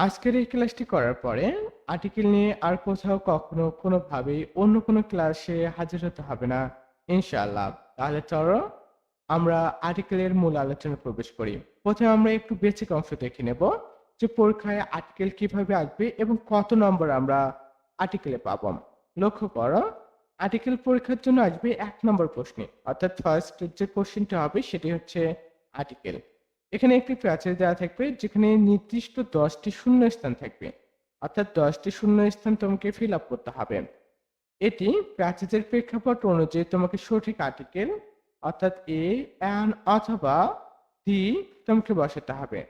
আজকের এই ক্লাসটি করার পরে আর্টিকেল নিয়ে আর কোথাও কখনো কোনোভাবেই অন্য কোনো ক্লাসে হাজির হতে হবে না ইনশাআল্লাহ। তাহলে চলো আমরা আর্টিকেলের মূল আলোচনায় প্রবেশ করি। প্রথমে আমরা একটু বেসিক অংশ দেখে নেব যে পরীক্ষায় আর্টিকেল কিভাবে আসবে এবং কত নম্বর আমরা আর্টিকেলে পাবো। লক্ষ্য করো, আর্টিকেল পরীক্ষার জন্য আসবে ১ নম্বর প্রশ্নে, অর্থাৎ ফার্স্ট যে কোশ্চেনটা হবে সেটি হচ্ছে আর্টিকেল। এখানে একটি প্যাচেজ দেওয়া থাকবে যেখানে নির্দিষ্ট 10টি শূন্যস্থান থাকবে, অর্থাৎ 10টি শূন্যস্থান তোমাকে ফিল আপ করতে হবে। এটি প্যাচেজের প্রেক্ষাপট অনুযায়ী তোমাকে সঠিক আর্টিকেল অর্থাৎ এ, অ্যান অথবা দি তোমাকে বসাতে হবে।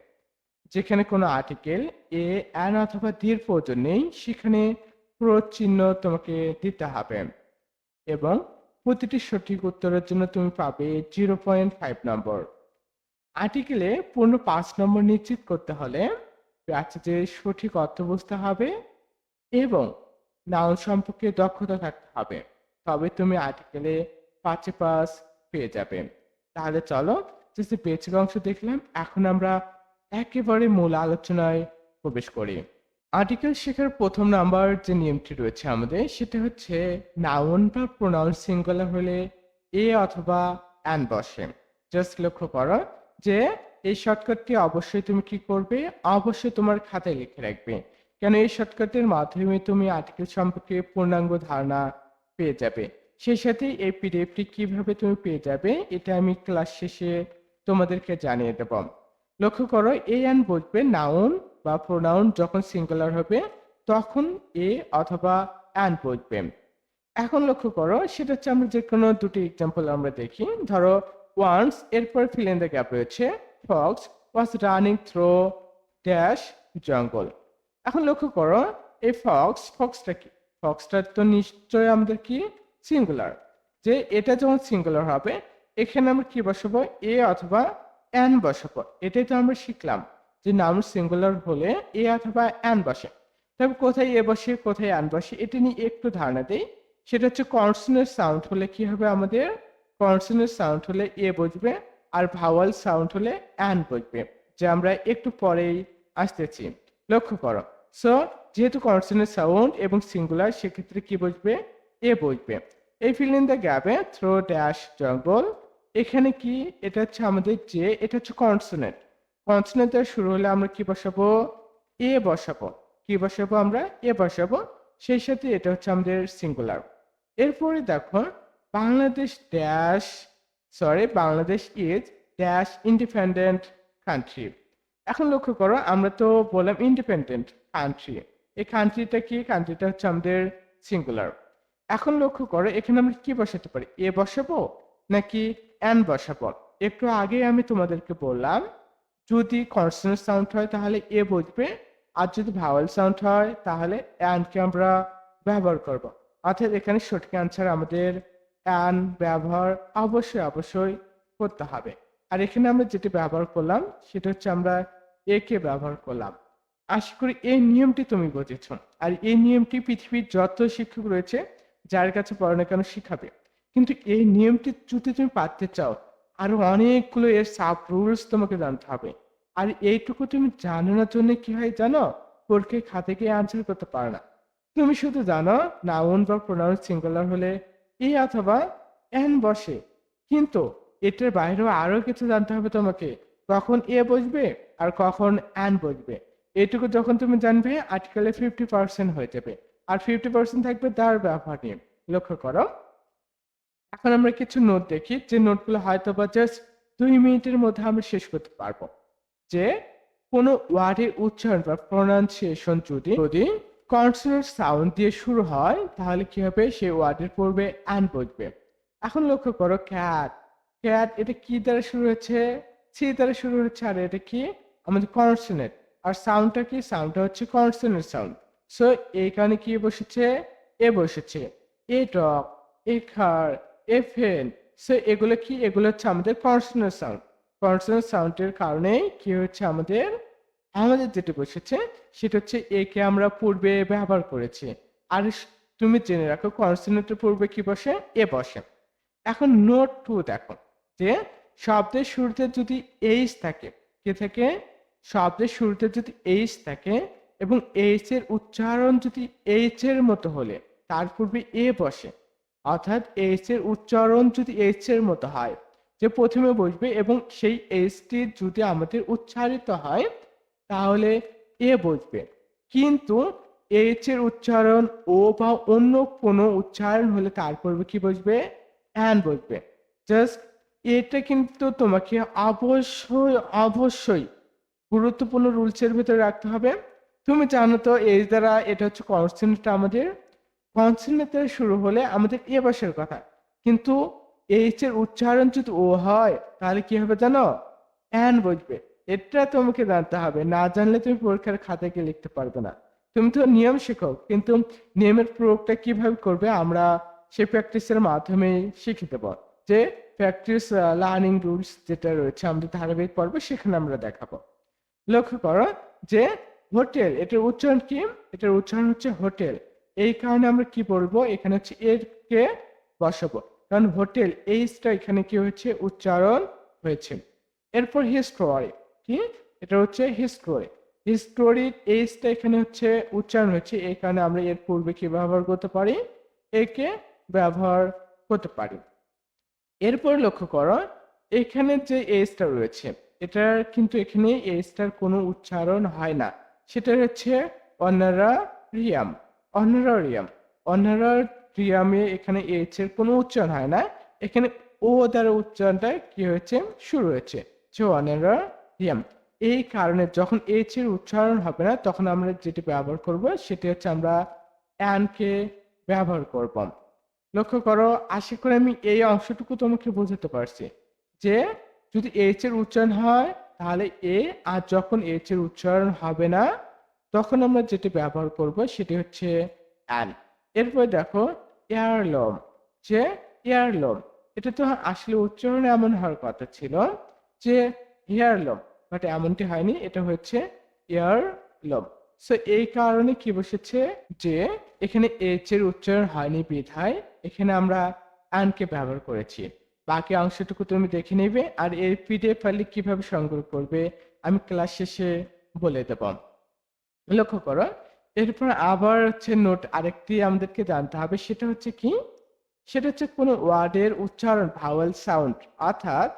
যেখানে কোনো আর্টিকেল এ, অ্যান অথবা দির প্রয়োজন নেই সেখানে ক্রস চিহ্ন তোমাকে দিতে হবে এবং প্রতিটি সঠিক উত্তরের জন্য তুমি পাবে 0.5 নম্বর। আর্টিকেলে পূর্ণ ৫ নম্বর নিশ্চিত করতে হলে প্যাচেজের সঠিক অর্থ বুঝতে হবে এবং নাউন সম্পর্কে দক্ষতা থাকতে হবে, তবে তুমি আর্টিকেলে ৫ এ পাস পেয়ে যাবে। তাহলে চলো, যে বেসিক অংশ দেখলাম, এখন আমরা একেবারে মূল আলোচনায় প্রবেশ করি। আর্টিকেল শেখার প্রথম নাম্বার যে নিয়মটি রয়েছে আমাদের সেটা হচ্ছে নাউন বা প্রোনাউন সিঙ্গুলার হলে এ অথবা অ্যান বসে। জাস্ট লক্ষ্য করো যে এই শর্টকাটটি অবশ্যই তুমি কি করবে, অবশ্যই তোমার খাতায় লিখে রাখবে। কেন এই শর্টকাটের মাধ্যমে তুমি আর্টিকেল সম্পর্কে পূর্ণাঙ্গ ধারণা পেয়ে যাবে। সেই সাথে এই পিডিএফটি কিভাবে তুমি পেয়ে যাবে এটা আমি ক্লাস শেষে তোমাদেরকে জানিয়ে দেব। লক্ষ্য করো, এ অ্যান বসবে নাউন বা প্রোনাউন যখন সিঙ্গুলার হবে তখন এ অথবা অ্যান বসবে। এখন লক্ষ্য করো, সেটা হচ্ছে আমরা যে কোনো দুটি এক্সাম্পল আমরা দেখি। ধরো ওয়ান্স, এরপর ফিল ইন দ্য গ্যাপ রয়েছে fox was running through dash জঙ্গল। এখন লক্ষ্য করো, এই ফক্সটা কি? ফক্সটা তো নিশ্চয়ই আমাদের কি সিঙ্গুলার। যে এটা যখন সিঙ্গুলার হবে এখানে আমরা কি বসাবো, এ অথবা অ্যান বসাবো। এটাই তো আমরা শিখলাম যে নাউন সিঙ্গুলার হলে এ অথবা অ্যান বসে। তবে কোথায় এ বসে কোথায় অ্যান বসে এটা নিয়ে একটু ধারণা দেই। সেটা হচ্ছে কনসোনেন্ট সাউন্ড হলে কি হবে আমাদের, কনসোনেন্ট সাউন্ড হলে এ বসবে আর ভাওয়াল সাউন্ড হলে অ্যান বসবে, যে আমরা একটু পরেই আসতেছি। লক্ষ্য করো, সো যেহেতু কনসোনেন্ট সাউন্ড এবং সিঙ্গুলার সেক্ষেত্রে কি বসবে, এ বসবে। এই ফিল ইন দ্য গ্যাপে থ্রো ড্যাশ জঙ্গল, এখানে কি এটা হচ্ছে আমাদের যে এটা হচ্ছে কনসোনেন্ট। কনসোনেন্ট দ্বারা শুরু হলে আমরা কি বসাবো, এ বসাবো। কি বসাবো আমরা, এ বসাবো। সেই সাথে এটা হচ্ছে আমাদের সিঙ্গুলার। এরপরে দেখো Bangladesh dash Bangladesh is dash independent country. এখন লক্ষ্য করো, আমরা তো বললাম ইন্ডিপেন্ডেন্ট কান্ট্রি, এই কান্ট্রিটা কি, কান্ট্রিটা হচ্ছে আমাদের সিঙ্গুলার। এখন লক্ষ্য করো এখানে আমরা কি বসাতে পারি, এ বসাবো নাকি অ্যান বসাবো। একটু আগে আমি তোমাদেরকে বললাম যদি কনসোনেন্ট সাউন্ড হয় তাহলে এ বসবে, আর যদি ভাওয়াল সাউন্ড হয় তাহলে অ্যানকে আমরা ব্যবহার করব। অর্থাৎ এখানে সঠিক অ্যান্সার আমাদের অ্যান ব্যবহার অবশ্যই করতে হবে। আর এখানে আমরা যেটি ব্যবহার করলাম সেটা হচ্ছে আমরা এ কে ব্যবহার করলাম। আশা করি এই নিয়মটি তুমি বুঝেছ। আর এই নিয়মটি পৃথিবীর যত শিক্ষক রয়েছে যার কাছে পড়ো না কেন শিখাবে। কিন্তু এই নিয়মটি যদি তুমি পারতে চাও আরো অনেকগুলো এর সাব রুলস তোমাকে জানতে হবে। আর এইটুকু তুমি জানো না জন্য কি হয় জানো, পরীক্ষায় খাতে গিয়ে আনসার করতে পারো না। তুমি শুধু জানো নাউন বা প্রোনাউন সিঙ্গুলার হলে এ অথবা এন বসে, কিন্তু এটার বাইরেও আরো কিছু জানতে হবে তোমাকে, কখন এ বসবে আর কখন অ্যান বসবে। এটুকু যখন তুমি জানবে আর্টিকেলে 50% হয়ে যাবে, আর 50% থাকবে তার ব্যবহার নিয়ে। লক্ষ্য করো, এখন আমরা কিছু নোট দেখি যে নোটগুলো হয়তো বা জাস্ট 2 মিনিটের মধ্যে আমরা শেষ করতে পারবো। যে কোনো ওয়ার্ডের উচ্চারণ বা প্রনাউন্সিয়েশন যদি যদি কনসোনেন্ট সাউন্ড দিয়ে শুরু হয় তাহলে কি হবে, সেই ওয়ার্ডের পূর্বে অ্যান বসবে। এখন লক্ষ্য করো ক্যাট, ক্যাট এটা কি দ্বারা শুরু হচ্ছে, সি দ্বারা শুরু হচ্ছে, আর এটা কি আমাদের কনসোনেন্ট। আর সাউন্ডটা কি, সাউন্ডটা হচ্ছে কনসোনেন্ট সাউন্ড। সো এই কারণে কি বসেছে, এ বসেছে। এ ডগ, এ কার, এ ফেন, সো এগুলো কি, এগুলো হচ্ছে আমাদের কনসোনেন্ট সাউন্ড। কনসোনেন্ট সাউন্ডের কারণে কি হচ্ছে আমাদের, আমাদের যেটা বসেছে সেটা হচ্ছে এ কে আমরা পূর্বে ব্যবহার করেছি। আর তুমি জেনে রাখো কনসোনেন্টের পূর্বে কি বসে, এ বসে। এখন নোট 2 দেখো যে শব্দের শুরুতে যদি এইচ থাকে, কি থাকে, শব্দের শুরুতে যদি এইচ থাকে এবং এইচ এর উচ্চারণ যদি এইচ এর মতো হলে তার পূর্বে এ বসে, অর্থাৎ এইচ এর উচ্চারণ যদি এইচ এর মতো হয়, যে প্রথমে বসবে এবং সেই এইচটি যদি আমাদের উচ্চারিত হয় তাহলে এ বসবে। কিন্তু এইচ এর উচ্চারণ ও বা অন্য কোনো উচ্চারণ হলে তার পূর্বে কি বসবে? অ্যান বসবে। জাস্ট এটা কিন্তু তোমাকে অবশ্যই গুরুত্বপূর্ণ রুলসের ভেতরে রাখতে হবে। তুমি জানো তো এইচ দ্বারা এটা হচ্ছে কনসোনেন্ট আমাদের। কনসোনেন্ট দ্বারা শুরু হলে আমাদের এ বসার কথা। কিন্তু এইচ এর উচ্চারণ যদি ও হয় তাহলে কি হবে জানো? অ্যান বসবে। এটা তোমাকে জানতে হবে। না জানলে তুমি পরীক্ষার খাতায় গিয়ে লিখতে পারবে না। তুমি তো নিয়ম শেখো, কিন্তু নিয়মের প্রয়োগটা কিভাবে করবে আমরা সেই প্র্যাকটিসের মাধ্যমেই শিখে দেব। যে প্র্যাকটিস লার্নিং রুলস যেটা রয়েছে আমাদের ধারাবাহিক পর্বে সেখানে আমরা দেখাবো। লক্ষ্য করো যে হোটেল এটার উচ্চারণ কি? এটার উচ্চারণ হচ্ছে হোটেল। এই কারণে আমরা কি বলবো? এখানে হচ্ছে এর কে বসাবো। কারণ হোটেল এইচটা এখানে কি হয়েছে? উচ্চারণ হয়েছে। এরপর হিস্টোরি কি? এটা হচ্ছে হিস্টোরি। হিস্টোরির এইচটা এখানে হচ্ছে উচ্চারণ হয়েছে, এই কারণে আমরা এর পূর্বে কি ব্যবহার করতে পারি? একে ব্যবহার করতে পারি। এরপর লক্ষ্য করো এখানে যে এইচটা রয়েছে এটার কিন্তু এখানে এইচটার কোনো উচ্চারণ হয় না। সেটা হচ্ছে অনারারিয়াম। অনারারিয়াম অনারারিয়ামে এখানে এইচ এর কোনো উচ্চারণ হয় না। এখানে ও দ্বারা উচ্চারণটা কি হয়েছে? শুরু হয়েছে, যে অনারারিয়াম। এই কারণে যখন এইচ এর উচ্চারণ হবে না তখন আমরা যেটি ব্যবহার করব সেটি হচ্ছে আমরা অ্যান কে ব্যবহার করব। লক্ষ্য করো, আশা করি আমি এই অংশটুকু তোমাকে বোঝাতে পারছি যে যদি এইচ এর উচ্চারণ হয় তাহলে এ, আর যখন এইচ এর উচ্চারণ হবে না তখন আমরা যেটি ব্যবহার করব সেটি হচ্ছে অ্যান। এরপর দেখো এয়ারলম, যে এয়ারলম এটা তো আসলে উচ্চারণে এমন হওয়ার কথা ছিল যে হেয়ারলম, বাট এমনটি হয়নি, এটা হচ্ছে এয়ারলম। সো এই কারণে কি বসেছে যে এখানে এইচ এর উচ্চারণ হয়নি বিধায় এখানে আমরা অ্যান কে ব্যবহার করেছি। বাকি অংশটুকু তুমি দেখে নেবে, আর এই পিডিএফ ফাইলে কিভাবে সংগ্রহ করবে আমি ক্লাস শেষে বলে দেব। লক্ষ্য করো এরপর আবার হচ্ছে নোট আরেকটি আমাদেরকে জানতে হবে, সেটা হচ্ছে কি? সেটা হচ্ছে কোনো ওয়ার্ডের উচ্চারণ ভাওয়েল সাউন্ড, অর্থাৎ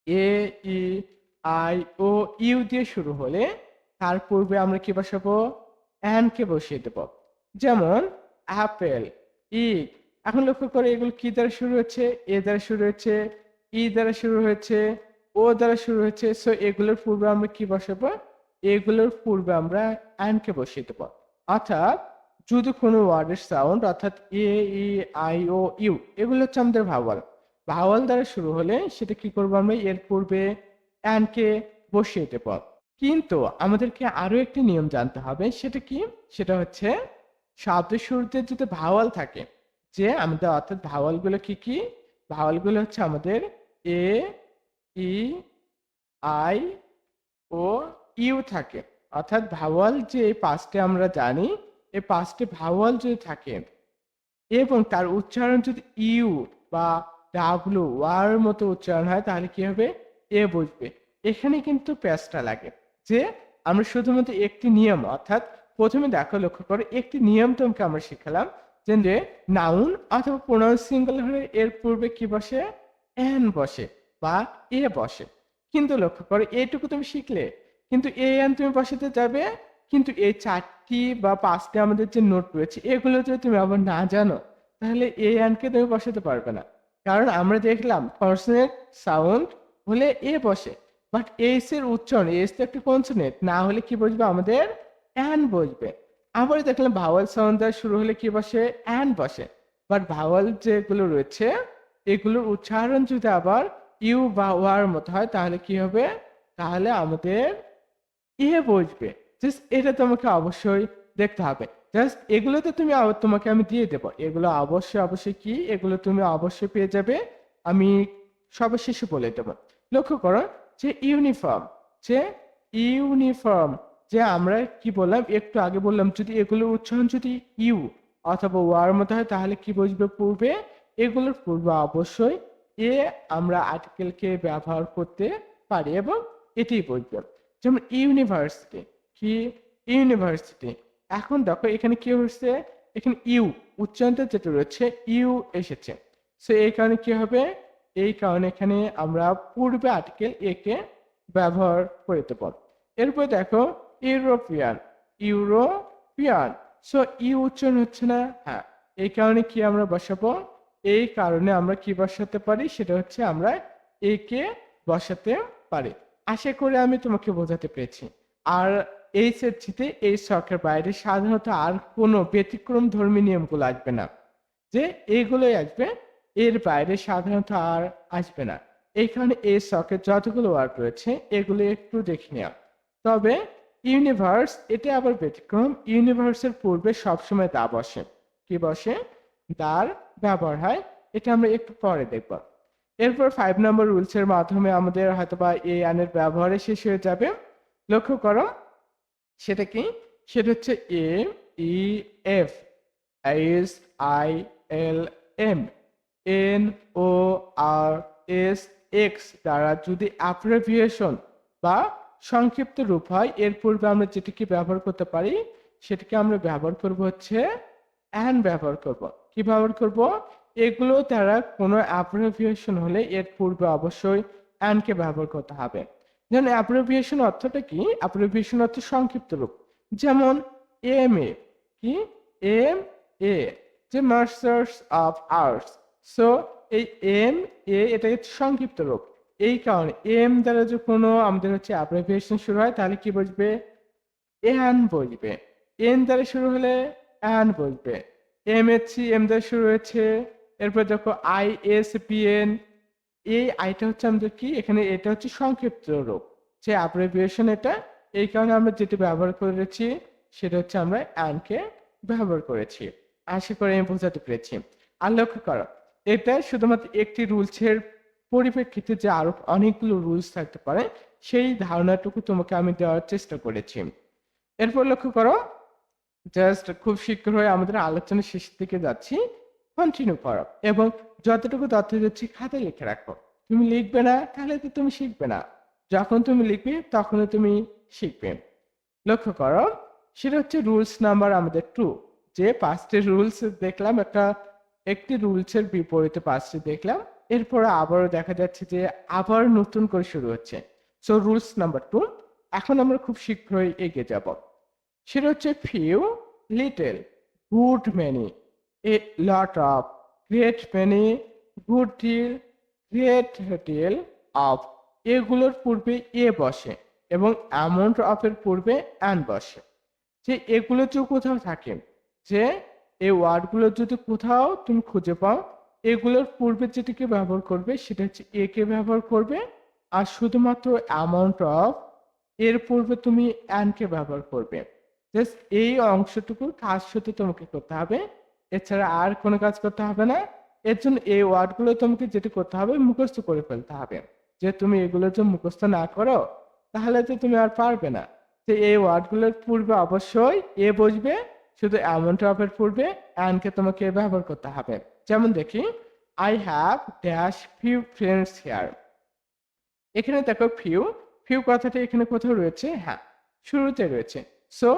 এ, ই, আই, ও, ইউ দিয়ে শুরু হলে তার পূর্বে আমরা কি বসাবো? অ্যান কে বসিয়ে দেব। যেমন অ্যাপেল, ইগ। এখন লক্ষ্য করে এগুলো কি দ্বারা শুরু হচ্ছে? এ দ্বারা শুরু হয়েছে, ই দ্বারা শুরু হয়েছে, ও দ্বারা শুরু হয়েছে। সো এগুলোর পূর্বে আমরা কি বসাবো? এগুলোর পূর্বে আমরা অ্যান কে বসিয়ে দেব। অর্থাৎ যদি কোনো ওয়ার্ডের সাউন্ড অর্থাৎ এ, ই, আই, ও, ইউ এগুলো হচ্ছে আমাদের ভাওয়াল। ভাওয়াল দ্বারা শুরু হলে সেটা কি করবো? আমরা এর পূর্বে অ্যান কে বসিয়ে দেব। কিন্তু আমাদেরকে আরো একটি নিয়ম জানতে হবে, সেটা কি? সেটা হচ্ছে শব্দের শুরুতে যদি ভাওয়াল থাকে, যে আমাদের অর্থাৎ ভাওয়াল গুলো কি কি? ভাওয়াল গুলো হচ্ছে আমাদের এ, ই, আই, ও, ইউ থাকে। অর্থাৎ ভাওয়াল যে এই পাঁচটি আমরা জানি, এই পাঁচটি ভাওয়াল যদি থাকে এবং তার উচ্চারণ যদি ইউ বা ডাব্লু ওয়ার মতো উচ্চারণ হয় তাহলে কি হবে? এ বসবে। এখানে কিন্তু প্যাচটা লাগে যে আমরা শুধুমাত্র একটি নিয়ম, অর্থাৎ প্রথমে দেখো লক্ষ্য করো একটি নিয়ম তোমাকে আমরা শিখালাম যে নাউন অথবা প্রোনাউন সিঙ্গুলার হলে এর পূর্বে কি বসে? এন বসে বা এ বসে। কিন্তু লক্ষ্য করো এইটুকু তুমি শিখলে, কিন্তু এ এন তুমি বসাতে যাবে, কিন্তু এই ৪টি বা ৫টি আমাদের যে নোট রয়েছে এগুলো যদি তুমি আবার না জানো তাহলে এই অ্যানকে তুমি বসাতে পারবে না। কারণ আমরা দেখলাম কনসোনেন্ট সাউন্ড হলে এ বসে, বাট এইচ এর উচ্চারণ, এইচ তো একটা কনসোনেন্ট, না হলে কি বসবে? আমাদের অ্যান বসবে। আবার দেখলাম ভাওয়াল সাউন্ড দ্বারা শুরু হলে কি বসে? অ্যান বসে। বাট ভাওয়াল যেগুলো রয়েছে এগুলোর উচ্চারণ যদি আবার ইউ বা ওয়ার মতো হয় তাহলে কি হবে? তাহলে আমাদের এ বসবে। জাস্ট এটা তোমাকে অবশ্যই দেখতে হবে। জাস্ট এগুলো তো তুমি তোমাকে আমি দিয়ে দেব। এগুলো অবশ্যই কি? এগুলো তুমি অবশ্যই পেয়ে যাবে। আমি সর্বশেষে বলে দেব। লক্ষ্য করো যে ইউনিফর্ম, যে ইউনিফর্ম, যে আমরা কি বললাম? একটু আগে বললাম যদি এগুলোর উচ্চারণ যদি ইউ অথবা ওয়ার মতো হয় তাহলে কি বসবে পূর্বে? এগুলোর পূর্বে অবশ্যই এ আমরা আর্টিকেলকে ব্যবহার করতে পারি এবং এটিই বসবে। যেমন ইউনিভার্সিটি কি? ইউনিভার্সিটি। এখন দেখো এখানে কি হচ্ছে, এখানে ইউ উচ্চারণটা যেটা রয়েছে ইউ এসেছে। সো এই কারণে কি হবে, এই কারণে এখানে আমরা পূর্বে আর্টিকেল এ কে ব্যবহার করে দেব। এরপর দেখো ইউরোপিয়ান, ইউরোপিয়ান। সো ইউ উচ্চারণ হচ্ছে না, হ্যাঁ এই কারণে কি আমরা বসাবো, এই কারণে আমরা কি বসাতে পারি, সেটা হচ্ছে আমরা এ কে বসাতে পারি। আশা করি আমি তোমাকে বোঝাতে পেরেছি। আর এইচএসসিতে এই ছকের বাইরে সাধারণত আর কোনো ব্যতিক্রম ধর্মী নিয়মগুলো আসবে না, যে এইগুলোই আসবে, এর বাইরে সাধারণত আর আসবে না। এই কারণে এই ছকে যতগুলো ওয়ার্ড রয়েছে এগুলো একটু দেখে নেওয়া। তবে ইউনিভার্স এটা আবার ব্যতিক্রম, ইউনিভার্সের পূর্বে সবসময় দা বসে। কি বসে, দার ব্যবহার হয়, এটা আমরা একটু পরে দেখব। এরপর 5 নম্বর রুলস এর মাধ্যমে আমাদের হয়তোবা এই আনের ব্যবহারে শেষ হয়ে যাবে। লক্ষ্য করো সেটা কি, সেটা হচ্ছে A E F S I L M N O R S X দ্বারা যদি অ্যাব্রিভিয়েশন বা সংক্ষিপ্ত রূপ হয়, এর পূর্বে আমরা যেটিকে ব্যবহার করতে পারি সেটাকে আমরা ব্যবহার করব হচ্ছে অ্যান ব্যবহার করব। কি ব্যবহার করব, এগুলো দ্বারা কোনো অ্যাব্রিভিয়েশন হলে এর পূর্বে অবশ্যই অ্যান কে ব্যবহার করতে হবে। যেমন অ্যাব্রিভিয়েশন অর্থটা কি, অ্যাব্রিভিয়েশন অর্থ সংক্ষিপ্ত রূপ। যেমন এম এ, কি এম এ, যে মাস্টার্স অফ আর্টস। সো এই এম এ এটা হচ্ছে সংক্ষিপ্ত রূপ। এই কারণে এম দ্বারা যে কোনো আমাদের হচ্ছে অ্যাব্রিভিয়েশন শুরু হয় তাহলে কি বসবে, এন বসবে। এন দ্বারা শুরু হলে অ্যান বসবে। এম এস সি এম দ্বারা শুরু হয়েছে, এরপর দেখো আই এস পি এন, এই আইটা হচ্ছে আমাদের কি, এখানে এটা হচ্ছে সংক্ষিপ্ত রূপ, যে অ্যাব্রিভিয়েশন এটা। এই কারণে আমরা যেটি ব্যবহার করেছি সেটা হচ্ছে আমরা অ্যান কে ব্যবহার করেছি। আশা করি আমি বোঝাতে পেরেছি। আর লক্ষ্য করো এটা শুধুমাত্র একটি রুলসের পরিপ্রেক্ষিতে যে আরো অনেকগুলো রুলস থাকতে পারে সেই ধারণাটুকু তোমাকে আমি দেওয়ার চেষ্টা করেছি। এরপর লক্ষ্য করো, জাস্ট খুব শীঘ্রই আমাদের আলোচনা শেষের দিকে যাচ্ছি, কন্টিনিউ করো এবং যতটুকু তথ্য দিচ্ছি খাতায় লিখে রাখো। তুমি লিখবে না তাহলে তো তুমি শিখবে না, যখন তুমি লিখবে তখনই তুমি শিখবে। লক্ষ্য করো সেটা হচ্ছে রুলস নাম্বার আমাদের 2, যে 5টি রুলস দেখলাম, একটি রুলসের বিপরীতে 5টি দেখলাম, এরপর আবারও দেখা যাচ্ছে যে আবার নতুন করে শুরু হচ্ছে। সো রুলস নাম্বার 2, এখন আমরা খুব শীঘ্রই এগিয়ে যাব। সেটা হচ্ছে few, little, good many, a lot of, great many, good deal, great deal of, এগুলোর পূর্বে এ বসে এবং অ্যামাউন্ট অফ এর পূর্বে অ্যান বসে। যে এগুলো যদি কোথাও থাকে, যে এই ওয়ার্ডগুলো যদি কোথাও তুমি খুঁজে পাও, এগুলোর পূর্বে যেটিকে ব্যবহার করবে সেটা হচ্ছে এ কে ব্যবহার করবে, আর শুধুমাত্র অ্যামাউন্ট অফ এর পূর্বে তুমি অ্যান কে ব্যবহার করবে। জাস্ট এই অংশটুকুর কাজ শুধু তোমাকে করতে হবে, এছাড়া আর কোনো কাজ করতে হবে না। এর জন্য এই ওয়ার্ডগুলো তোমাকে যেটি করতে হবে মুখস্থ করে ফেলতে হবে। যে তুমি এগুলো যদি মুখস্থ না করো তাহলে তো তুমি আর পারবে না। যে এই ওয়ার্ডগুলোর পূর্বে অবশ্যই এ বসবে, শুধু অ্যামাউন্ট অফ এর পূর্বে অ্যান কে তোমাকে ব্যবহার করতে হবে। যেমন দেখি, I have dash few friends here. এখানে দেখো ফিউ, ফিউ কথাটা এখানে কোথাও রয়েছে, হ্যাঁ শুরুতে রয়েছে। সো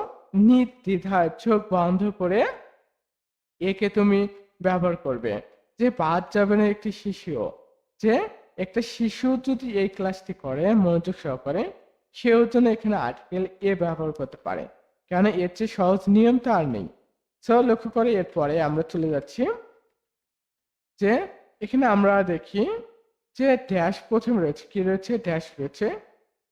নির্দ্বিধায় চোখ বন্ধ করে একে তুমি ব্যবহার করবে। যে বাদ যাবে না একটি শিশুও, যে একটা শিশু যদি এই ক্লাসটি করে মনোযোগ সহকারে, সেও যেন এখানে আর্টিকেল এ ব্যবহার করতে পারে, কেন এর চেয়ে সহজ নিয়ম তো আর নেই। সো লক্ষ্য করে এরপরে আমরা চলে যাচ্ছি, যে এখানে আমরা দেখি যে ড্যাশ প্রথম রয়েছে, কি রয়েছে, ড্যাশ রয়েছে,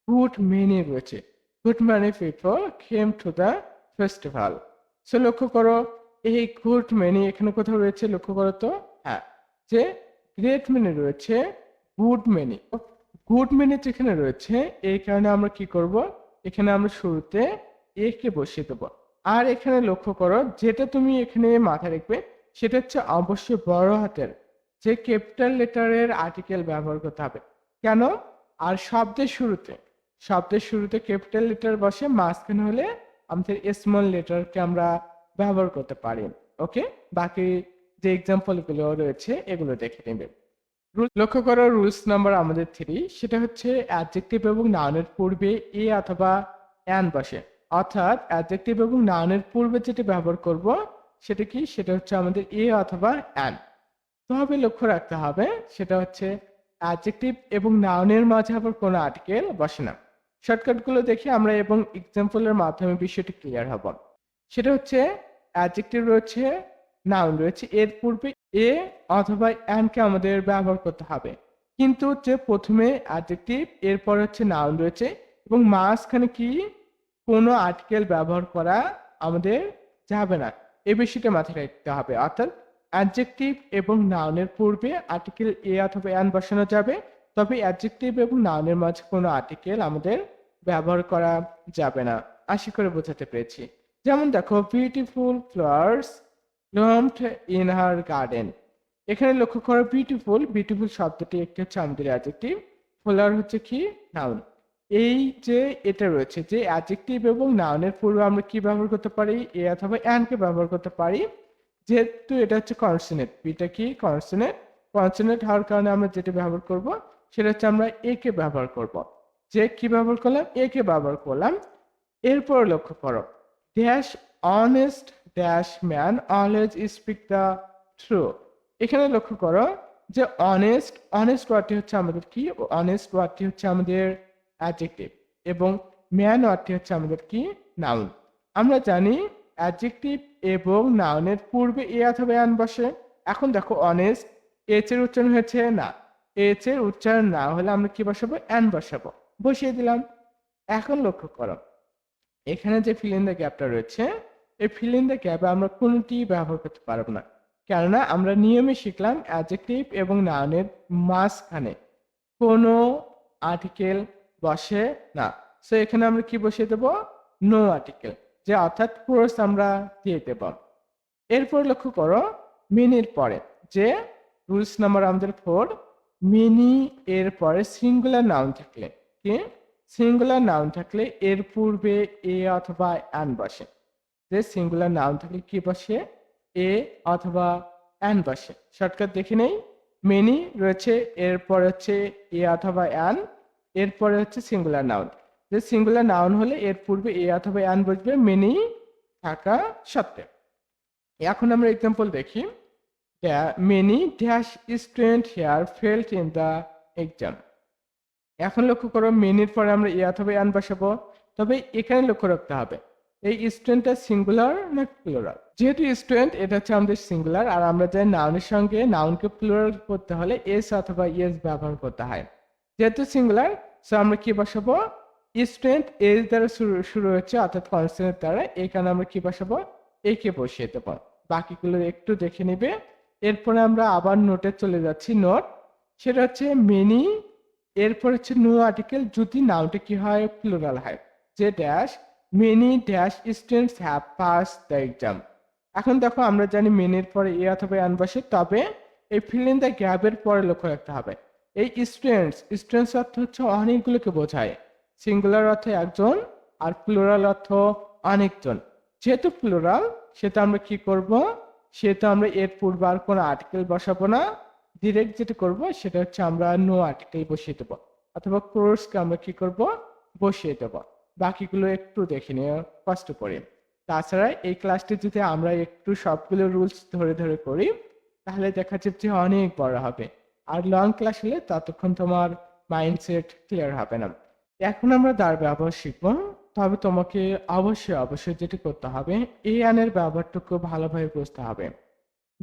গুড মেনি রয়েছে, good many people came to the festival. So লক্ষ্য করো এই গুড মেনি এখানে কোথাও রয়েছে, লক্ষ্য করো তো, হ্যাঁ যে গ্রেট মেনি রয়েছে, গুড মেনি, গুড মেনি যেখানে রয়েছে এই কারণে আমরা কি করব, এখানে আমরা শুরুতে এ কে বসিয়ে দেবো। আর এখানে লক্ষ্য করো যেটা তুমি এখানে মাথায় রাখবে সেটা হচ্ছে অবশ্যই বড় হাতের, যে ক্যাপিটাল লেটারের আর্টিকেল ব্যবহার করতে হবে। কেন, আর শব্দের শুরুতে ক্যাপিটাল লেটার বসে, মাঝখানে হলে আমাদের স্মল লেটারকে আমরা ব্যবহার করতে পারি। ওকে, বাকি যে এক্সাম্পল গুলো রয়েছে এগুলো দেখে নেবে। লক্ষ্য করো রুলস নাম্বার আমাদের 3, সেটা হচ্ছে অ্যাডজেক্টিভ এবং নাউনের পূর্বে এ অথবা অ্যান বসে। অর্থাৎ অ্যাডজেক্টিভ এবং নাউনের পূর্বে যেটি ব্যবহার করব সেটা কি, সেটা হচ্ছে আমাদের এ অথবা অ্যান। তবে লক্ষ্য রাখতে হবে সেটা হচ্ছে অ্যাডজেক্টিভ এবং নাউনের মাঝে আবার কোনো আর্টিকেল বসে না। শর্টকাটগুলো দেখি আমরা এবং এক্সাম্পলের মাধ্যমে বিষয়টি ক্লিয়ার হব। সেটা হচ্ছে অ্যাডজেক্টিভ রয়েছে, নাউন রয়েছে, এর পূর্বে এ অথবা অ্যানকে আমাদের ব্যবহার করতে হবে। কিন্তু হচ্ছে প্রথমে অ্যাডজেক্টিভ, এরপর হচ্ছে নাউন রয়েছে এবং মাঝখানে কি কোনো আর্টিকেল ব্যবহার করা আমাদের যাবে না। এই বিষয়টা মাথায় রাখতে হবে। অর্থাৎ অ্যাডজেক্টিভ এবং নাউনের পূর্বে আর্টিকেল এ অথবা অ্যান বসানো যাবে, তবে অ্যাডজেক্টিভ এবং নাউনের মাঝে কোনো আর্টিকেল আমাদের ব্যবহার করা যাবে না। আশা করে বোঝাতে পেরেছি। যেমন দেখো, beautiful flowers bloomed in her garden. এখানে লক্ষ্য করো, বিউটিফুল, বিউটিফুল শব্দটি একটি হচ্ছে আমাদের অ্যাডজেক্টিভ, ফ্লাওয়ার হচ্ছে কি নাউন। এই যে এটা রয়েছে যে অ্যাডজেক্টিভ এবং নাউনের পূর্বে আমরা কি ব্যবহার করতে পারি, এ অথবা অ্যান কে ব্যবহার করতে পারি। যেহেতু এটা হচ্ছে কনসোনেন্ট, বিটা কি কনসোনেন্ট, কনসোনেন্ট হওয়ার কারণে আমরা যেটা ব্যবহার করব সেটা হচ্ছে আমরা এ কে ব্যবহার করব। যে কি ব্যবহার করলাম, এ কে ব্যবহার করলাম। এরপর লক্ষ্য করো, dash honest dash man always speak the true. এখানে লক্ষ্য করো যে অনেস্ট, অনেস্ট ওয়ার্ডটি হচ্ছে আমাদের কি, অনেস্ট ওয়ার্ডটি হচ্ছে আমাদের অ্যাডজেক্টিভ এবং ম্যান ওয়ার্ডটি হচ্ছে আমাদের কি নাউন। আমরা জানি অ্যাডজেক্টিভ এবং নাউনের পূর্বে এ অথবা অ্যান বসে। এখন দেখো, অনেস্ট এইচ এর উচ্চারণ হয়েছে না, এইচ এর উচ্চারণ না হলে আমরা কি বসাবো, অ্যান বসাবো, বসিয়ে দিলাম। এখন লক্ষ্য করো, এখানে যে ফিল ইন দ্য গ্যাপটা রয়েছে, এই ফিল ইন দ্য গ্যাপে আমরা কোনটি ব্যবহার করতে পারবো না, কেননা আমরা নিয়মে শিখলাম অ্যাডজেক্টিভ এবং নাউনের মাঝখানে কোনো আর্টিকেল বসে না। সো এখানে আমরা কি বসিয়ে দেব, নো আর্টিকেল, যে অর্থাৎ ক্রস আমরা দিয়ে দেব। এরপর লক্ষ্য করো, মিনির পরে যে রুলস নাম্বার আমাদের 4, মিনি এর পরে সিঙ্গুলার নাউন থাকলে কি, সিঙ্গুলার নাউন থাকলে এর পূর্বে এ অথবা অ্যান বসে। যে সিঙ্গুলার নাউন থাকলে কি বসে, এ অথবা অ্যান বসে। শর্টকাট দেখে নেই, মেনি রয়েছে, এরপরে হচ্ছে এ অথবা অ্যান, এরপরে হচ্ছে সিঙ্গুলার নাউন। যে সিঙ্গুলার নাউন হলে এর পূর্বে এ অথবা অ্যান বসবে মেনি থাকা সত্ত্বেও। এখন আমরা এক্সাম্পল দেখি, many dash student hair felt in the exam. এখন লক্ষ্য করো, মেনির পরে আমরা এ অথবা অ্যান বসাবো, তবে এখানে লক্ষ্য রাখতে হবে এই স্টুডেন্টটা সিঙ্গুলার না প্লুরাল। যেহেতু স্টুডেন্ট এটা হচ্ছে আমাদের সিঙ্গুলার, আর আমরা জানি নাউনের সঙ্গে নাউনকে প্লুরাল করতে হলে এস অথবা ইয়েস ব্যবহার করতে হয়। যেহেতু সিঙ্গুলার, সো আমরা কি বসাবো, স্টুডেন্ট এস দ্বারা শুরু হচ্ছে অর্থাৎ কনসোনেন্ট দ্বারা, এখানে আমরা কি বসাবো, এ কে বসিয়ে দেবো। বাকিগুলো একটু দেখে নিবে। এরপরে আমরা আবার নোটে চলে যাচ্ছি। নোট সেটা হচ্ছে মেনি, এরপর হচ্ছে নো আর্টিকেল যদি নাউনটা কি হয়, প্লুরাল হয়। যে dash many dash students have pass the exam. এখন দেখো, আমরা জানি মেনির পরে এ অথবা অ্যান বসে, তবে এই ফিল ইন দ্য গ্যাপের পরে লক্ষ্য রাখতে হবে এই স্টুডেন্টস, স্টুডেন্টস অর্থ হচ্ছে অনেকগুলোকে বোঝায়। সিঙ্গুলার অর্থ একজন আর প্লুরাল অর্থ অনেকজন। যেহেতু প্লুরাল, সেটা আমরা কি করব, সেটা আমরা এর পূর্বে আর কোনো আর্টিকেল বসাবো না। ডিরেক্ট যেটা করব সেটা হচ্ছে আমরা নো আর্টিকেল বসিয়ে দেবো, অথবা কোর্সকে আমরা কি করব, বসিয়ে দেবো। বাকিগুলো একটু দেখে নিয়ে কষ্ট করে। তাছাড়া এই ক্লাসটি যদি আমরা একটু সবগুলো রুলস ধরে ধরে করি, তাহলে দেখা যাচ্ছে যে অনেক বড় হবে। আর লং ক্লাস হলে ততক্ষণ তোমার মাইন্ডসেট ক্লিয়ার হবে না। এখন আমরা তার ব্যবহার শিখব। তবে তোমাকে অবশ্যই অবশ্যই যেটি করতে হবে, এই আনের ব্যবহারটুকু ভালোভাবে বুঝতে হবে।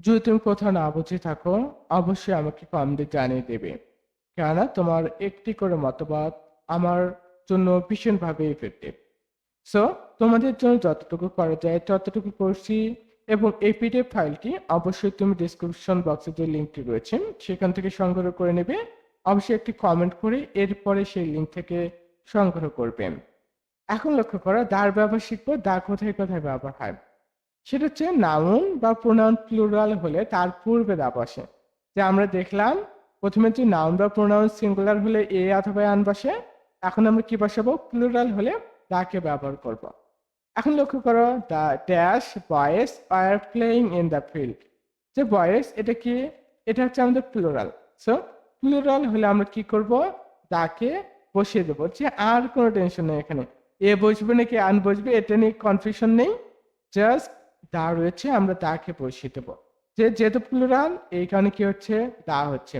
যদি তুমি কোথাও না বুঝে থাকো, অবশ্যই আমাকে কমেন্টে জানিয়ে দেবে, কেননা তোমার একটি করে মতবাদ আমার জন্য ভীষণভাবে ইফেক্টিভ। সো তোমাদের জন্য যতটুকু করা যায় ততটুকু করছি, এবং এই পিডিএফ ফাইলটি অবশ্যই তুমি ডিসক্রিপশন বক্সে যে লিঙ্কটি রয়েছে সেখান থেকে সংগ্রহ করে নেবে। অবশ্যই একটি কমেন্ট করে এরপরে সেই লিঙ্ক থেকে সংগ্রহ করবেন। এখন লক্ষ্য করো, দার ব্যবহার শিখবো। দা কোথায় কোথায় ব্যবহার হয়, সেটা হচ্ছে নাউন বা প্রোনাউন প্লুরাল হলে তার পূর্বে দা বসে। যে আমরা দেখলাম প্রথমে যে নাউন বা প্রোনাউন সিঙ্গুলার হলে এ অথবা অ্যান বসে, এখন আমরা কি বসাবো, প্লুরাল হলে দাকে ব্যবহার করব। এখন লক্ষ্য করো, the dash boys are playing in the field. যে বয়েজ এটা কি, এটা হচ্ছে আমাদের প্লুরাল। সো প্লুরাল হলে আমরা কি করব, দাকে বসিয়ে দেবো। যে আর কোনো টেনশন নেই এখানে, এ বসবে নাকি আন বসবে এটা নিয়ে কনফিউশন নেই। জাস্ট দা রয়েছে আমরা দাকে বসিয়ে দেবো। যেহেতু প্লুরাল এই কারণে কি হচ্ছে দা হচ্ছে।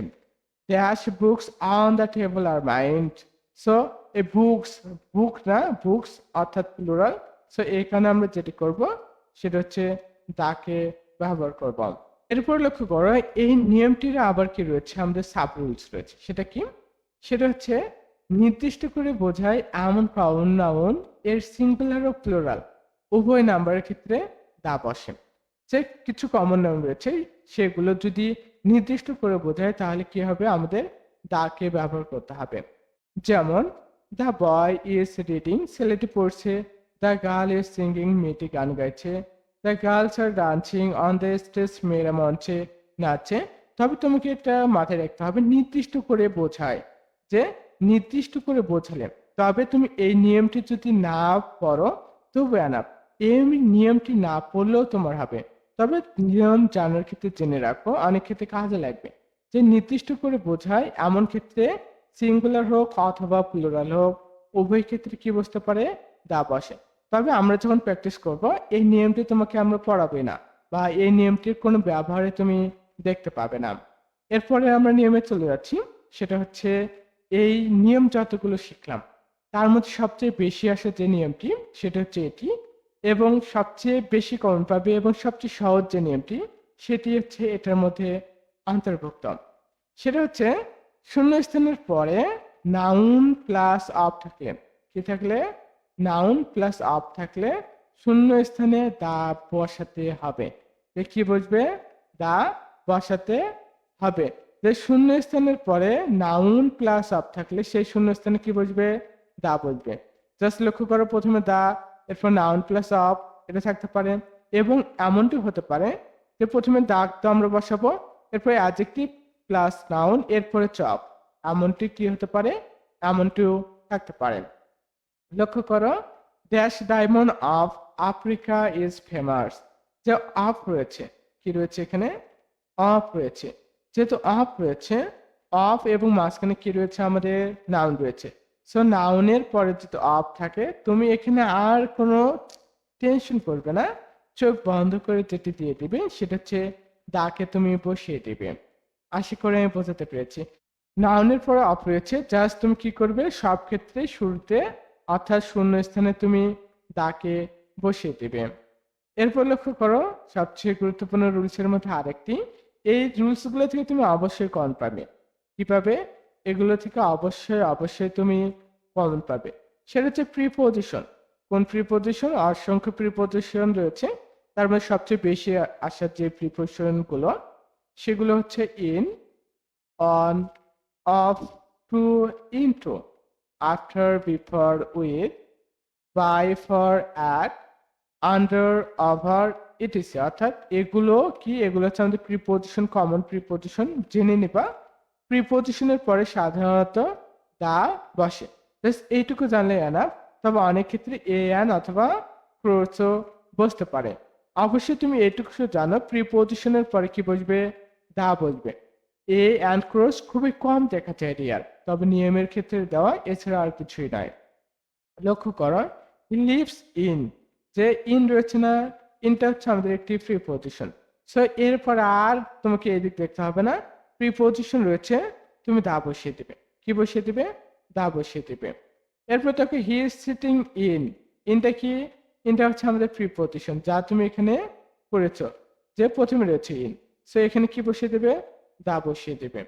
Dash books on the table are mine. So এই বুকস বুক না বুকস অর্থাৎ প্লুরাল। সো এখানে আমরা যেটি করব সেটা হচ্ছে দাকে ব্যবহার করব। এরপর লক্ষ্য করো এই নিয়মটির আবার কি রয়েছে আমাদের সাব রুলস রয়েছে। সেটা কি? সেটা হচ্ছে নির্দিষ্ট করে বোঝায় এমন পাউন্ড নাউন এর সিঙ্গুলার ও প্লুরাল উভয় নাম্বারের ক্ষেত্রে দা বসে। যে কিছু কমন নাউন রয়েছে সেগুলো যদি নির্দিষ্ট করে বোঝায় তাহলে কি হবে আমাদের দাকে ব্যবহার করতে হবে। যেমন দ্য বয় ইজ রিডিং ছেলেটি পড়ছে, দ্য গার্ল ইজ সিঙ্গিং মেয়েটি গান গাইছে, the girls are dancing on the stage মেয়েরা মঞ্চে নাচে। তবে তোমাকে এটা মাথায় রাখতে হবে নির্দিষ্ট করে বোঝায়, যে নির্দিষ্ট করে বোঝালে তবে তুমি এই নিয়মটি যদি না পড়ো তবু এনাফ। এই নিয়মটি না পড়লেও তোমার হবে, তবে নিয়ম জানার ক্ষেত্রে জেনে রাখো অনেক ক্ষেত্রে কাজে লাগবে। যে নির্দিষ্ট করে বোঝায় এমন ক্ষেত্রে সিঙ্গুলার হোক অথবা প্লুরাল হোক উভয় ক্ষেত্রে কি বসতে পারে দা বসে। তবে আমরা যখন প্র্যাকটিস করব এই নিয়মটি তোমাকে আমরা পড়াবে না বা এই নিয়মটির কোনো ব্যবহারে তুমি দেখতে পাবে না। এরপরে আমরা নিয়মে চলে যাচ্ছি। সেটা হচ্ছে এই নিয়ম যতগুলো শিখলাম তার মধ্যে সবচেয়ে বেশি আসে যে নিয়মটি সেটা হচ্ছে এটি, এবং সবচেয়ে বেশি কমন পাবে এবং সবচেয়ে সহজ যে নিয়মটি সেটি হচ্ছে এটার মধ্যে অন্তর্ভুক্ত। সেটা হচ্ছে শূন্যস্থানের পরে নাউন প্লাস অফ থাকলে কি থাকলে নাউন প্লাস অফ থাকলে শূন্য স্থানে দা বসাতে হবে। কি বুঝবে? দা বসাতে হবে। যে শূন্য স্থানের পরে নাউন প্লাস অফ থাকলে সেই শূন্য স্থানে কি বসবে? দা বসবে। জাস্ট লক্ষ্য করো প্রথমে দা, এরপর নাউন প্লাস অফ এটা থাকতে পারে, এবং এমনটি হতে পারে যে প্রথমে দা তো আমরা বসাবো, এরপরে অ্যাডজেক্টিভ প্লাস নাউন এরপরে চপ, এমনটি কি হতে পারে? এমনটিও থাকতে পারে। লক্ষ্য করো dash diamond off Africa is famous. যে অফ রয়েছে কি রয়েছে এখানে? অফ রয়েছে। যেহেতু অফ রয়েছে, অফ এবং মাঝখানে কি রয়েছে আমাদের নাউন রয়েছে। সো নাউনের পরে যদি অফ থাকে তুমি এখানে আর কোনো টেনশন করবে না, চোখ বন্ধ করে যেটি দিয়ে দিবে সেটা হচ্ছে দাকে তুমি বসিয়ে দিবে। আশা করি আমি বোঝাতে পেরেছি। নাউনের পরে অফ রয়েছে, জাস্ট তুমি কি করবে সব ক্ষেত্রে শুরুতে অর্থাৎ শূন্য স্থানে তুমি দাকে বসিয়ে দিবে। এরপর লক্ষ্য করো সবচেয়ে গুরুত্বপূর্ণ রুলসের মধ্যে আরেকটি, এই রুলসগুলো থেকে তুমি অবশ্যই কমন পাবে। কি পাবে? এগুলো থেকে অবশ্যই অবশ্যই তুমি কমন পাবে। সেটা হচ্ছে প্রিপোজিশন। কোন প্রিপোজিশন? অসংখ্য প্রিপোজিশন রয়েছে, তার মধ্যে সবচেয়ে বেশি আসার যে প্রিপোজিশন গুলো সেগুলো হচ্ছে in, on, of, to, into, after, before, with, by, for, at, under, over, ETC. অর্থাৎ এগুলো কি? এগুলো হচ্ছে আমাদের প্রিপোজিশন, কমন প্রিপোজিশন। জেনে নিবা প্রিপোজিশনের পরে সাধারণত দা বসে। জাস্ট এইটুকু জানলে এনাফ। তবে অনেক ক্ষেত্রে এ অ্যান অথবা ক্রোসও বসতে পারে। অবশ্যই তুমি এইটুকু জানো প্রিপোজিশনের পরে কি বসবে? দা বসবে। এ অ্যান্ড ক্রোস খুবই কম দেখা যায় রিয়ার, তবে নিয়মের ক্ষেত্রে দেওয়া, এছাড়া আর কিছুই নয়। লক্ষ্য করো লিভস ইন, যে ইন রয়েছে না, ইনটা হচ্ছে আমাদের একটি প্রিপোজিশন। সো এরপর আর তোমাকে এদিক দেখতে হবে না, প্রিপোজিশন রয়েছে, তুমি দা বসিয়ে দিবে। কি বসিয়ে দিবে? দা বসিয়ে দিবে। এরপর দেখো হি ইজ সিটিং ইন, ইনটা কি? ইনটা হচ্ছে আমাদের প্রিপোজিশন যা তুমি এখানে করেছো, যে প্রথমে রয়েছে ইন। সো এখানে কি বসিয়ে দেবে? দা বসিয়ে দেবে।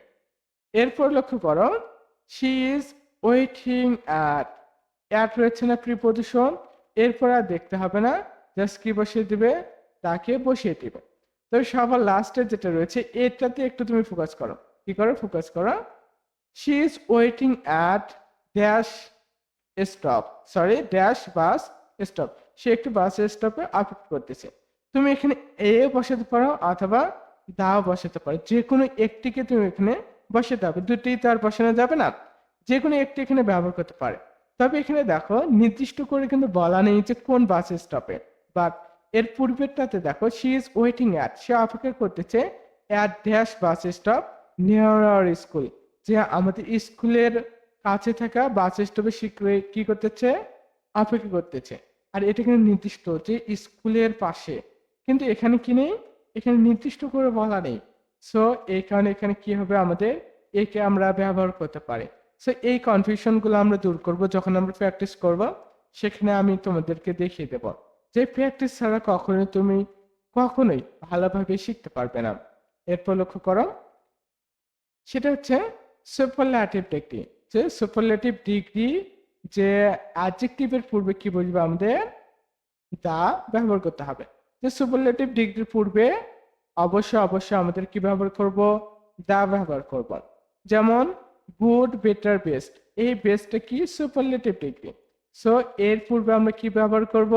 এরপর লক্ষ্য করো she is waiting at, at রয়েছে না প্রিপোজিশন, এরপর আর দেখতে হবে না, জাস্ট কি বসিয়ে দিবে? তাকে বসিয়ে দিবে। তবে সবার লাস্টে যেটা রয়েছে এটাতে একটু তুমি ফোকাস করো। কি করো? ফোকাস করো। She is waiting at dash stop, sorry dash bus stop, সে একটি বাস স্টপে অপেক্ষা করতেছে। তুমি এখানে এ বসাতে পারো অথবা দা বসাতে পারো, যে কোনো একটিকে তুমি এখানে বসাতে হবে, দুটি তো আর বসানো যাবে না, যে কোনো একটি এখানে ব্যবহার করতে পারে। তবে এখানে দেখো নির্দিষ্ট করে কিন্তু বলা নেই যে কোন বাস স্টপে, বাট এর পূর্বেরটাতে দেখো শি ইজ ওয়েটিং অ্যাট, সে অপেক্ষা করতেছে at dash bus stop near our school, যে আমাদের স্কুলের কাছে থাকা বাস স্টপে কি করতেছে? অপেক্ষা করতেছে। আর এটা কিন্তু নির্দিষ্ট যে স্কুলের পাশে। কিন্তু এখানে কি নেই? এখানে নির্দিষ্ট করে বলা নেই। সো এই কারণে এখানে কি হবে আমাদের একে আমরা ব্যবহার করতে পারি। সো এই কনফিউশন গুলো আমরা দূর করব যখন আমরা প্র্যাকটিস করব। সেখানে আমি তোমাদেরকে দেখিয়ে দেব। যে প্র্যাকটিস ছাড়া কখনোই ভালোভাবে শিখতে পারবে না। এরপর লক্ষ্য করো সেটা হচ্ছে সুপারল্যাটিভ ডিগ্রি। যে সুপারল্যাটিভ ডিগ্রি যে অ্যাডজেক্টিভের পূর্বে কি বসবে আমাদের দা ব্যবহার করতে হবে। যে সুপারলেটিভ ডিগ্রির পূর্বে অবশ্যই আমাদের কি ব্যবহার করব? দা ব্যবহার করব। যেমন গুড, বেটার, বেস্ট। এই বেস্টটা কি? Superlative degree. সো এর পূর্বে আমরা কি ব্যবহার করব?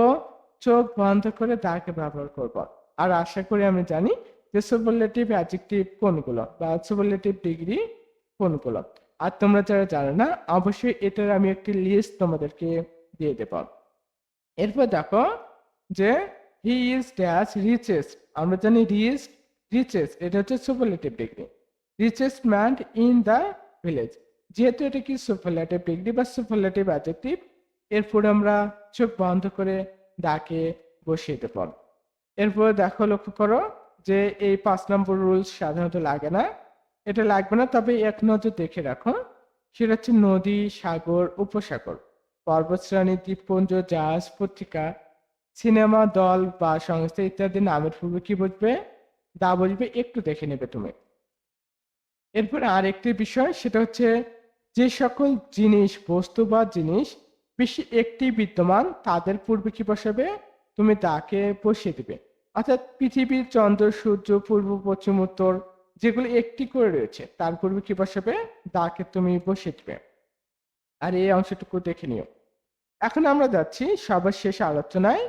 চোখ বন্ধ করে দাকে ব্যবহার করব। আর আশা করি আমি জানি যে সুপারলেটিভ অ্যাডজেক্টিভ কোনগুলো বা সুপারলেটিভ ডিগ্রি কোনগুলো। আর তোমরা যারা জানো না অবশ্যই এটার আমি একটি লিস্ট তোমাদেরকে দিয়ে দেব। এরপর দেখো যে হি ইজ ড্যাশ রিচেস্ট। আমরা জানি রিচেস্ট এটা হচ্ছে superlative degree. Richest man in the village. যেহেতু এটা কি সুপারলেটিভ ডিগ্রি বা সুপারলেটিভ অ্যাডজেক্টিভ, এরপরে আমরা চোখ বন্ধ করে ডাকে বসিয়ে দেব। এরপর দেখো লক্ষ্য করো যে এই 5 নম্বর রুলস সাধারণত লাগে না। এটা লাগবে না, তবে এক নজর দেখে রাখো। সেটা হচ্ছে নদী, সাগর, উপসাগর, পর্বতশ্রেণী, দ্বীপপুঞ্জ, জাহাজ, পত্রিকা, সিনেমা, দল বা সংস্থা ইত্যাদি নামের পূর্বে কি বসবে? দা বসবে। একটু দেখে নেবে তুমি। এরপরে আরেকটি বিষয় সেটা হচ্ছে যে সকল জিনিস, বস্তু বা জিনিস বেশি একটি বিদ্যমান তাদের পূর্বে কি বসাবে? তুমি দাকে বসিয়ে দিবে। অর্থাৎ পৃথিবী, চন্দ্র, সূর্য, পূর্ব, পশ্চিম, উত্তর যেগুলো একটি করে রয়েছে তার পূর্বে কি বসাবে? দাকে তুমি বসিয়ে দিবে। আর এই অংশটুকু দেখে নিও। এখন আমরা যাচ্ছি সবার শেষ আলোচনায়।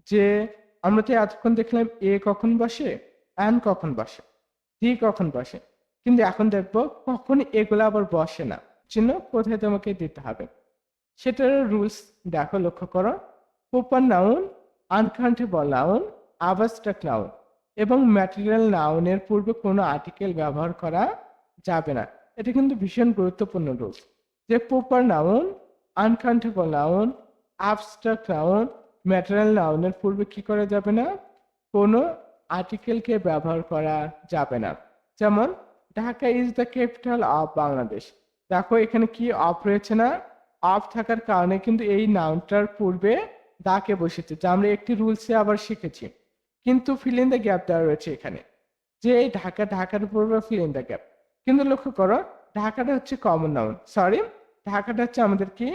যে আমরা তো এতক্ষণ দেখলাম এ কখন বসে, অ্যান কখন বসে, ডি কখন বসে, কিন্তু এখন দেখবো কখন এগুলো আবার বসে না। চিহ্ন কোথায় তোমাকে দিতে হবে সেটার রুলস দেখো, লক্ষ্য করো। Proper noun, uncountable noun, abstract noun এবং ম্যাটেরিয়াল নাউনের পূর্বে কোনো আর্টিকেল ব্যবহার করা যাবে না। এটা কিন্তু ভীষণ গুরুত্বপূর্ণ রুলস। যে proper noun, uncountable noun, abstract noun, material নাউনের পূর্বে কি করা যাবে না? কোনো আর্টিকেলকে ব্যবহার করা যাবে না। যেমন Dhaka is the capital of Bangladesh. দেখো এখানে কি অফ রয়েছে না? অফ থাকার কারণে কিন্তু এই নাউনটার পূর্বে দাকে বসেছে, যা আমরা একটি রুলসে আবার শিখেছি। কিন্তু ফিল ইন দ্য গ্যাপ দেওয়া রয়েছে এখানে, যে এই ঢাকার পূর্বে ফিল ইন দ্য গ্যাপ। কিন্তু লক্ষ্য করো ঢাকাটা হচ্ছে কমন নাউন, সরি ঢাকাটা হচ্ছে আমাদের কি?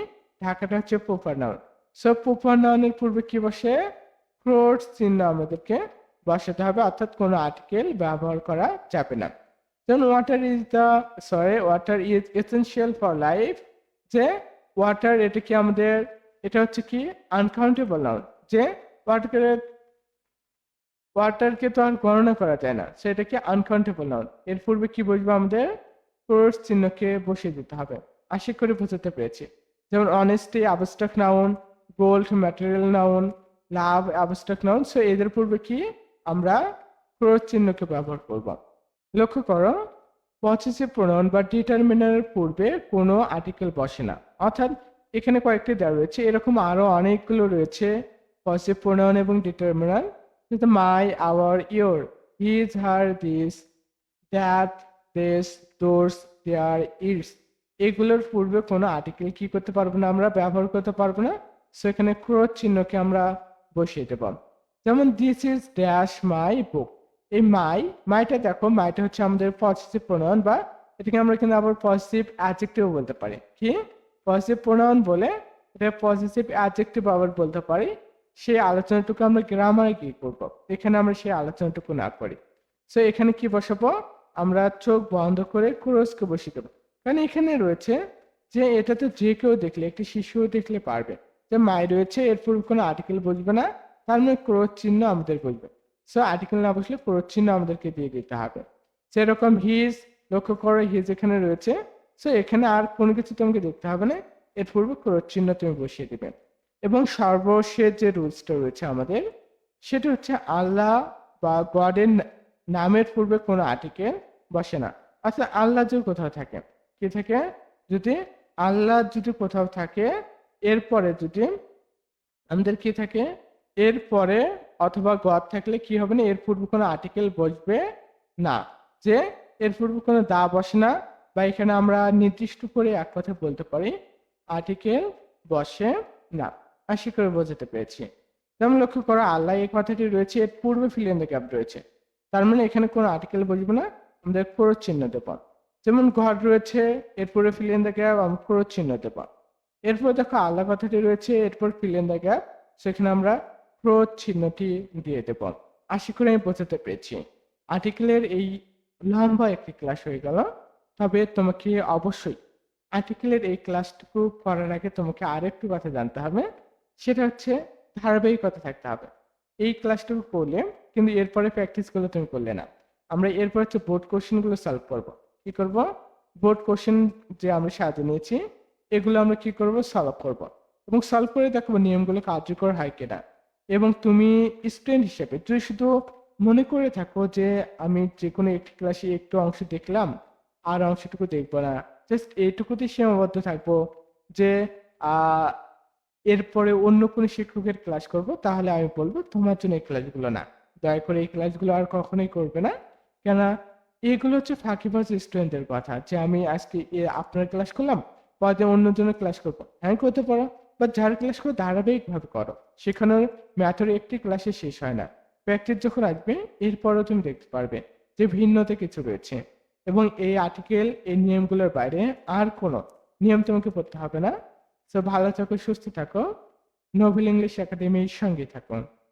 ঢাকাটা হচ্ছে প্রপার নাউন। সো প্রপার নাউনের পূর্বে কি বসে? ক্রোড চিহ্ন আমাদেরকে বসাতে হবে, অর্থাৎ কোনো আর্টিকেল ব্যবহার করা যাবে না। যেমন water is essential for life. যে ওয়াটার এটা কি আমাদের, এটা হচ্ছে কি আনকাউন্টেবল নাউন। যে ওয়াটারকে তো আর গণনা করা যায় না, সেটা কি আনকাউন্টেবল নাউন। এর পূর্বে কি বসবে? আমাদের ক্রোড চিহ্নকে বসিয়ে দিতে হবে। আশা করি বোঝাতে পেরেছি। যেমন honesty abstract noun, gold material noun, love abstract noun. So এদের পূর্বে কি আমরা ক্রোড চিহ্নকে ব্যবহার করব। লক্ষ্য করো পসেসিভ প্রোনাউন বা ডিটারমিনারের পূর্বে কোনো আর্টিকেল বসে না। অর্থাৎ এখানে কয়েকটি দেওয়া রয়েছে, এরকম আরো অনেকগুলো রয়েছে পসেসিভ প্রোনাউন এবং ডিটারমিনার। কিন্তু my, our, your, his, her, this, that, this, those, their, its এগুলোর পূর্বে কোনো আর্টিকেল কি করতে পারবো না? আমরা ব্যবহার করতে পারবো না। সো এখানে ক্রোধ চিহ্নকে আমরা বসিয়ে দেব। যেমন দিস ইজ ড্যাশ মাই বুক। এই মাইটা দেখো, মাইটা হচ্ছে আমাদের পজিটিভ প্রোনাউন, বা এটাকে আমরা কিন্তু আবার পজিটিভ অ্যাডজেক্টিভ বলতে পারি। কি পজিটিভ প্রোনাউন বলে এটা পজিটিভ অ্যাডজেক্টিভ আবার বলতে পারি। সেই আলোচনাটুকু আমরা গ্রামারে কি করব, এখানে আমরা সেই আলোচনাটুকু না করি। সো এখানে কি বসাবো? আমরা চোখ বন্ধ করে ক্রোজকে বসিয়ে দেবো। কারণ এখানে রয়েছে যে এটা তো যে কেউ দেখলে, একটি শিশুও দেখলে পারবে যে মাই রয়েছে, এর পূর্বে কোনো আর্টিকেল বসবে না, তার মানে ক্রোধ চিহ্ন আমাদের বসবে। সো আর্টিকেল না বসলে ক্রোধ চিহ্ন আমাদেরকে দিয়ে দিতে হবে। সেরকম হিজ, লক্ষ্য করো হিজ এখানে রয়েছে। সো এখানে আর কোনো কিছু তোমাকে দেখতে হবে না, এর পূর্বে ক্রোধ চিহ্ন তুমি বসিয়ে দিবে। এবং সর্বশেষ যে রুলসটা রয়েছে আমাদের, সেটা হচ্ছে আল্লাহ বা গডের নামের পূর্বে কোনো আর্টিকেল বসে না। আচ্ছা আল্লাহ যদি কোথাও থাকে, কি থাকে? যদি আল্লাহ যদি কোথাও থাকে, এরপরে যদি আমাদের কি থাকে এর পরে অথবা গদ থাকলে কি হবে না, এর পূর্বে কোনো আর্টিকেল বসবে না। যে এর পূর্বে কোনো দা বসে না, বা এখানে আমরা নির্দিষ্ট করে এক কথা বলতে পারি আর্টিকেল বসে না। আশা করে বোঝাতে পেরেছি। যেমন লক্ষ্য করো আল্লাহ এই কথাটি রয়েছে, এর পূর্বে ফিল ইন দ্য গ্যাপ রয়েছে, তার মানে এখানে কোনো আর্টিকেল বসবে না, আমাদের ক্রোশ চিহ্ন দেব। যেমন ঘর রয়েছে, এর পূর্বে ফিল ইন দ্য গ্যাপ, আমরা ক্রোশ চিহ্ন দেব। এরপর দেখো আল্লাহ কথাটি রয়েছে, এরপর ফিল ইন দ্য গ্যাপ, সেখানে আমরা ক্রোশ চিহ্নটি দিয়ে দেব। আশা করি আমি বোঝাতে পেরেছি। আর্টিকেলের এই লম্বা একটি ক্লাস হয়ে গেল। তবে তোমাকে অবশ্যই আর্টিকেলের এই ক্লাসটুকু করার আগে তোমাকে আরেকটু কথা জানতে হবে। সেটা হচ্ছে ধারাবাহিকতা থাকতে হবে। এই ক্লাসটুকু করলে কিন্তু এরপরে প্র্যাকটিস গুলো তুমি করলে না। আমরা এরপর হচ্ছে বোর্ড কোশ্চেন গুলো সলভ করব। কি করব? বোর্ড কোশ্চেন যে আমরা সাহায্য নিয়েছি এগুলো আমরা কি করব? সলভ করব। এবং সলভ করে দেখবো নিয়মগুলো কার্যকর হয় কিনা। এবং তুমি স্টুডেন্ট হিসেবে যদি শুধু মনে করে থাকো যে আমি যে কোনো একটি ক্লাসে একটু অংশ দেখলাম আর অংশটুকু দেখবো না, জাস্ট এইটুকুতেই সীমাবদ্ধ থাকবো যে আহ এরপরে অন্য কোনো শিক্ষকের ক্লাস করব, তাহলে আমি বলবো তোমার জন্য এই ক্লাসগুলো না। দয়া করে এই ক্লাসগুলো আর কখনোই করবে না। কেননা এগুলো হচ্ছে ফাঁকিবাজ স্টুডেন্টদের কথা যে আমি আজকে আপনার ক্লাস করলাম, পরে অন্যজনের ক্লাস করবো। হ্যাঁ করতে পারো, বা যার ক্লাস করো ধারাবাহিকভাবে করো। শেখানোর ম্যাথড একটি ক্লাসে শেষ হয় না। প্র্যাকটিস যখন আসবে এরপরও তুমি দেখতে পারবে যে ভিন্নতা কিছু রয়েছে। এবং এই আর্টিকেল এই নিয়মগুলোর বাইরে আর কোনো নিয়ম তোমাকে পড়তে হবে না। সো ভালো থাকো, সুস্থ থাকো, নোবেল ইংলিশ একাডেমির সঙ্গে থাকুন।